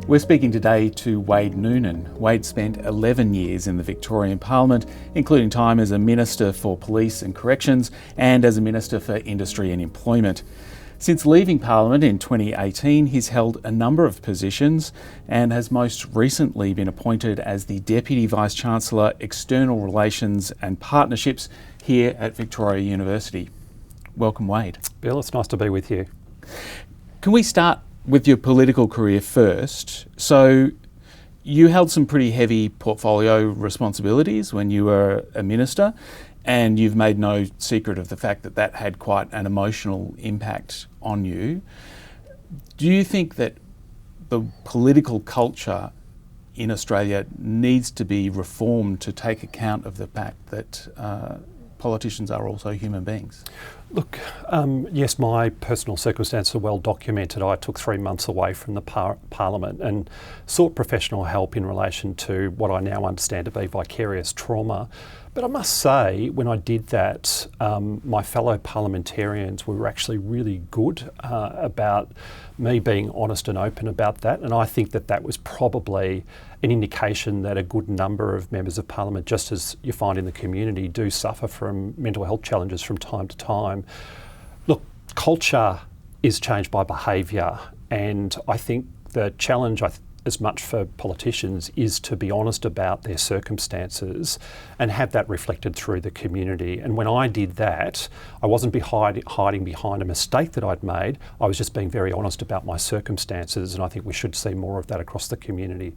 We're speaking today to Wade Noonan. Wade spent 11 years in the Victorian Parliament, including time as a Minister for Police and Corrections and as a Minister for Industry and Employment. Since leaving Parliament in 2018, he's held a number of positions and has most recently been appointed as the Deputy Vice-Chancellor, External Relations and Partnerships here at Victoria University. Welcome, Wade. Bill, it's nice to be with you. Can we start with your political career first? So you held some pretty heavy portfolio responsibilities when you were a minister, and you've made no secret of the fact that that had quite an emotional impact on you. Do you think that the political culture in Australia needs to be reformed to take account of the fact that politicians are also human beings? Look, yes, my personal circumstances are well documented. I took 3 months away from the Parliament and sought professional help in relation to what I now understand to be vicarious trauma. But I must say, when I did that, my fellow parliamentarians were actually really good about me being honest and open about that. And I think that that was probably an indication that a good number of members of Parliament, just as you find in the community, do suffer from mental health challenges from time to time. Look, culture is changed by behaviour, and I think the challenge as much for politicians is to be honest about their circumstances and have that reflected through the community. And when I did that, I wasn't hiding behind a mistake that I'd made. I was just being very honest about my circumstances, and I think we should see more of that across the community.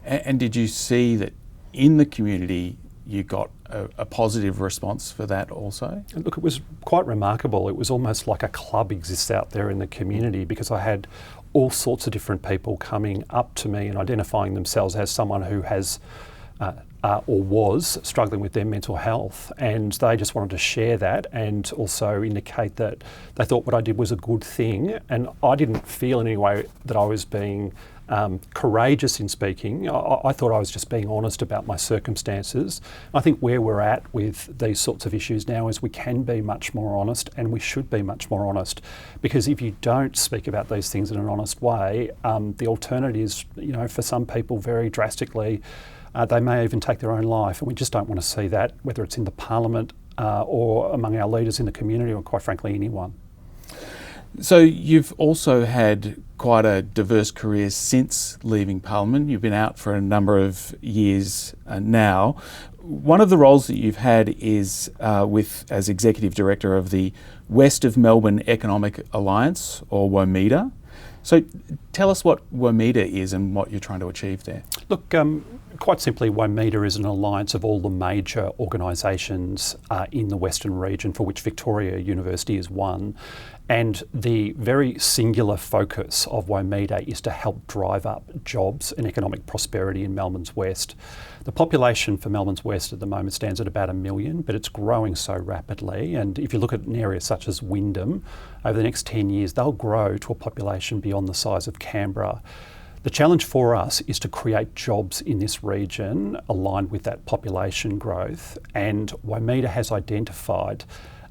And did you see that in the community you got a positive response for that also? Look, it was quite remarkable. It was almost like a club exists out there in the community, because I had all sorts of different people coming up to me and identifying themselves as someone who has or was struggling with their mental health, and they just wanted to share that and also indicate that they thought what I did was a good thing. And I didn't feel in any way that I was being courageous in speaking. I thought I was just being honest about my circumstances. I think where we're at with these sorts of issues now is we can be much more honest, and we should be much more honest, because if you don't speak about these things in an honest way, the alternative is, for some people very drastically, they may even take their own life, and we just don't want to see that, whether it's in the Parliament or among our leaders in the community, or quite frankly anyone. So you've also had quite a diverse career since leaving Parliament. You've been out for a number of years now. One of the roles that you've had is as Executive Director of the West of Melbourne Economic Alliance, or WOMEDA. So tell us what WOMEDA is and what you're trying to achieve there. Look, quite simply, WOMEDA is an alliance of all the major organisations in the Western region, for which Victoria University is one. And the very singular focus of WOMEDA is to help drive up jobs and economic prosperity in Melbourne's West. The population for Melbourne's West at the moment stands at about 1 million, but it's growing so rapidly. And if you look at an area such as Wyndham, over the next 10 years, they'll grow to a population beyond the size of Canberra. The challenge for us is to create jobs in this region aligned with that population growth. And WOMEDA has identified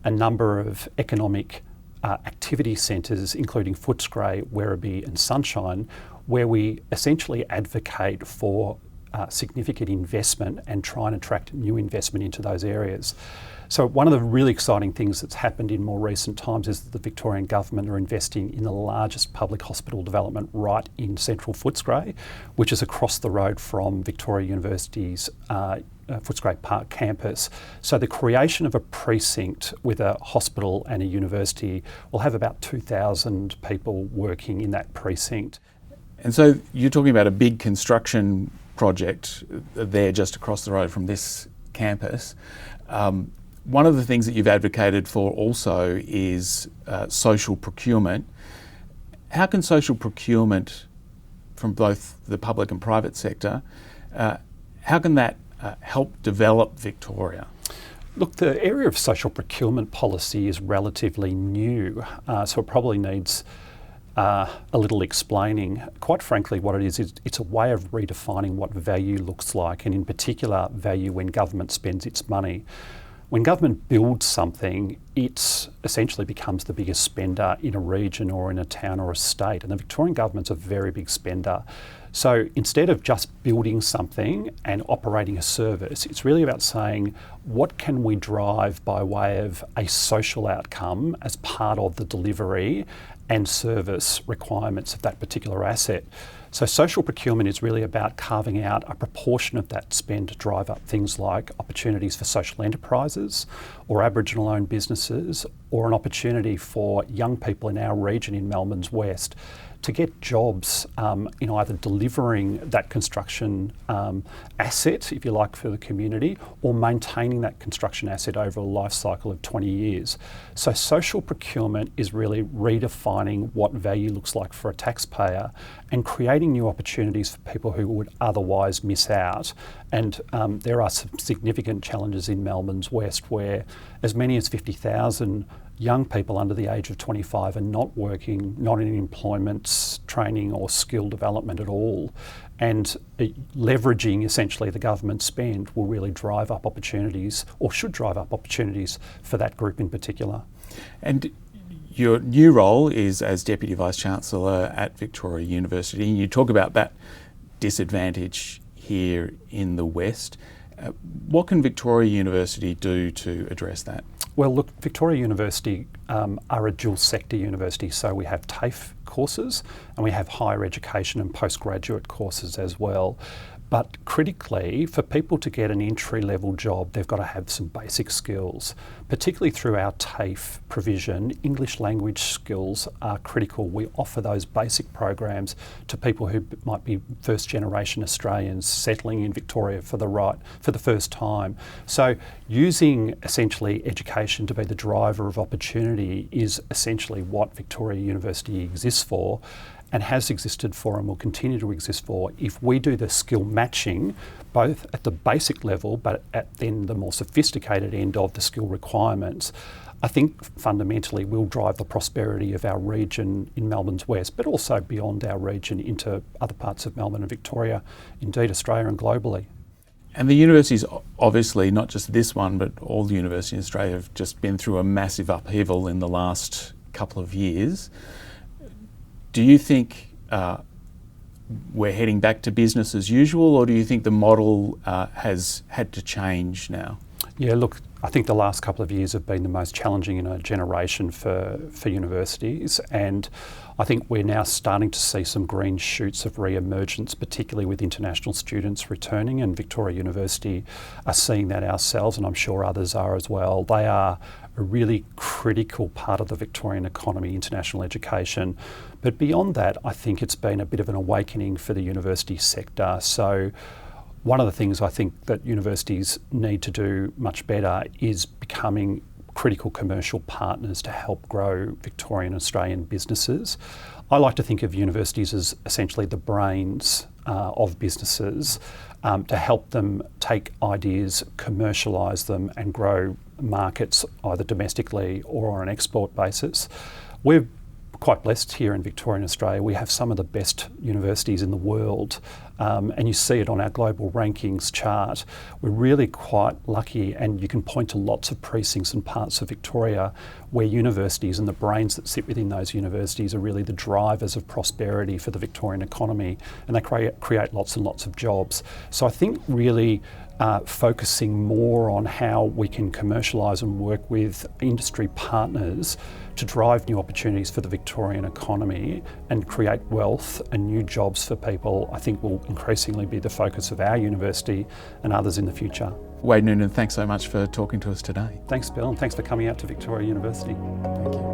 a number of economic activity centres, including Footscray, Werribee and Sunshine, where we essentially advocate for significant investment and try and attract new investment into those areas. So one of the really exciting things that's happened in more recent times is that the Victorian government are investing in the largest public hospital development right in central Footscray, which is across the road from Victoria University's Footscray Park campus. So the creation of a precinct with a hospital and a university will have about 2,000 people working in that precinct. And so you're talking about a big construction project there just across the road from this campus. One of the things that you've advocated for also is social procurement. How can social procurement from both the public and private sector, how can that help develop Victoria? Look, the area of social procurement policy is relatively new, so it probably needs a little explaining. Quite frankly, what it is it's a way of redefining what value looks like, and in particular, value when government spends its money. When government builds something, it essentially becomes the biggest spender in a region or in a town or a state. And the Victorian government's a very big spender. So instead of just building something and operating a service, it's really about saying, what can we drive by way of a social outcome as part of the delivery and service requirements of that particular asset? So social procurement is really about carving out a proportion of that spend to drive up things like opportunities for social enterprises or Aboriginal-owned businesses, or an opportunity for young people in our region in Melbourne's West to get jobs in either delivering that construction asset, if you like, for the community, or maintaining that construction asset over a life cycle of 20 years. So social procurement is really redefining what value looks like for a taxpayer and creating new opportunities for people who would otherwise miss out. And there are some significant challenges in Melbourne's West where as many as 50,000 young people under the age of 25 are not working, not in employment, training or skill development at all. And leveraging essentially the government spend will really drive up opportunities, or should drive up opportunities for that group in particular. And your new role is as Deputy Vice-Chancellor at Victoria University. You talk about that disadvantage here in the West. What can Victoria University do to address that? Well, look, Victoria University are a dual sector university, so we have TAFE courses and we have higher education and postgraduate courses as well. But critically, for people to get an entry-level job, they've got to have some basic skills. Particularly through our TAFE provision, English language skills are critical. We offer those basic programs to people who might be first-generation Australians settling in Victoria for the first time. So using essentially education to be the driver of opportunity is essentially what Victoria University exists for, and has existed for and will continue to exist for. If we do the skill matching, both at the basic level but at then the more sophisticated end of the skill requirements, I think fundamentally will drive the prosperity of our region in Melbourne's West, but also beyond our region into other parts of Melbourne and Victoria, indeed Australia and globally. And the universities, obviously, not just this one, but all the universities in Australia have just been through a massive upheaval in the last couple of years. Do you think we're heading back to business as usual, or do you think the model has had to change now? Yeah, look, I think the last couple of years have been the most challenging in a generation for universities, and I think we're now starting to see some green shoots of re-emergence, particularly with international students returning, and Victoria University are seeing that ourselves, and I'm sure others are as well. They are a really critical part of the Victorian economy, international education. But beyond that, I think it's been a bit of an awakening for the university sector. So one of the things I think that universities need to do much better is becoming critical commercial partners to help grow Victorian and Australian businesses. I like to think of universities as essentially the brains of businesses to help them take ideas, commercialise them and grow markets either domestically or on an export basis. We're quite blessed here in Victoria and Australia. We have some of the best universities in the world, and you see it on our global rankings chart. We're really quite lucky, and you can point to lots of precincts and parts of Victoria where universities and the brains that sit within those universities are really the drivers of prosperity for the Victorian economy, and they create lots and lots of jobs. So I think really focusing more on how we can commercialise and work with industry partners to drive new opportunities for the Victorian economy and create wealth and new jobs for people, I think will increasingly be the focus of our university and others in the future. Wade Noonan, thanks so much for talking to us today. Thanks, Bill, and thanks for coming out to Victoria University. Thank you.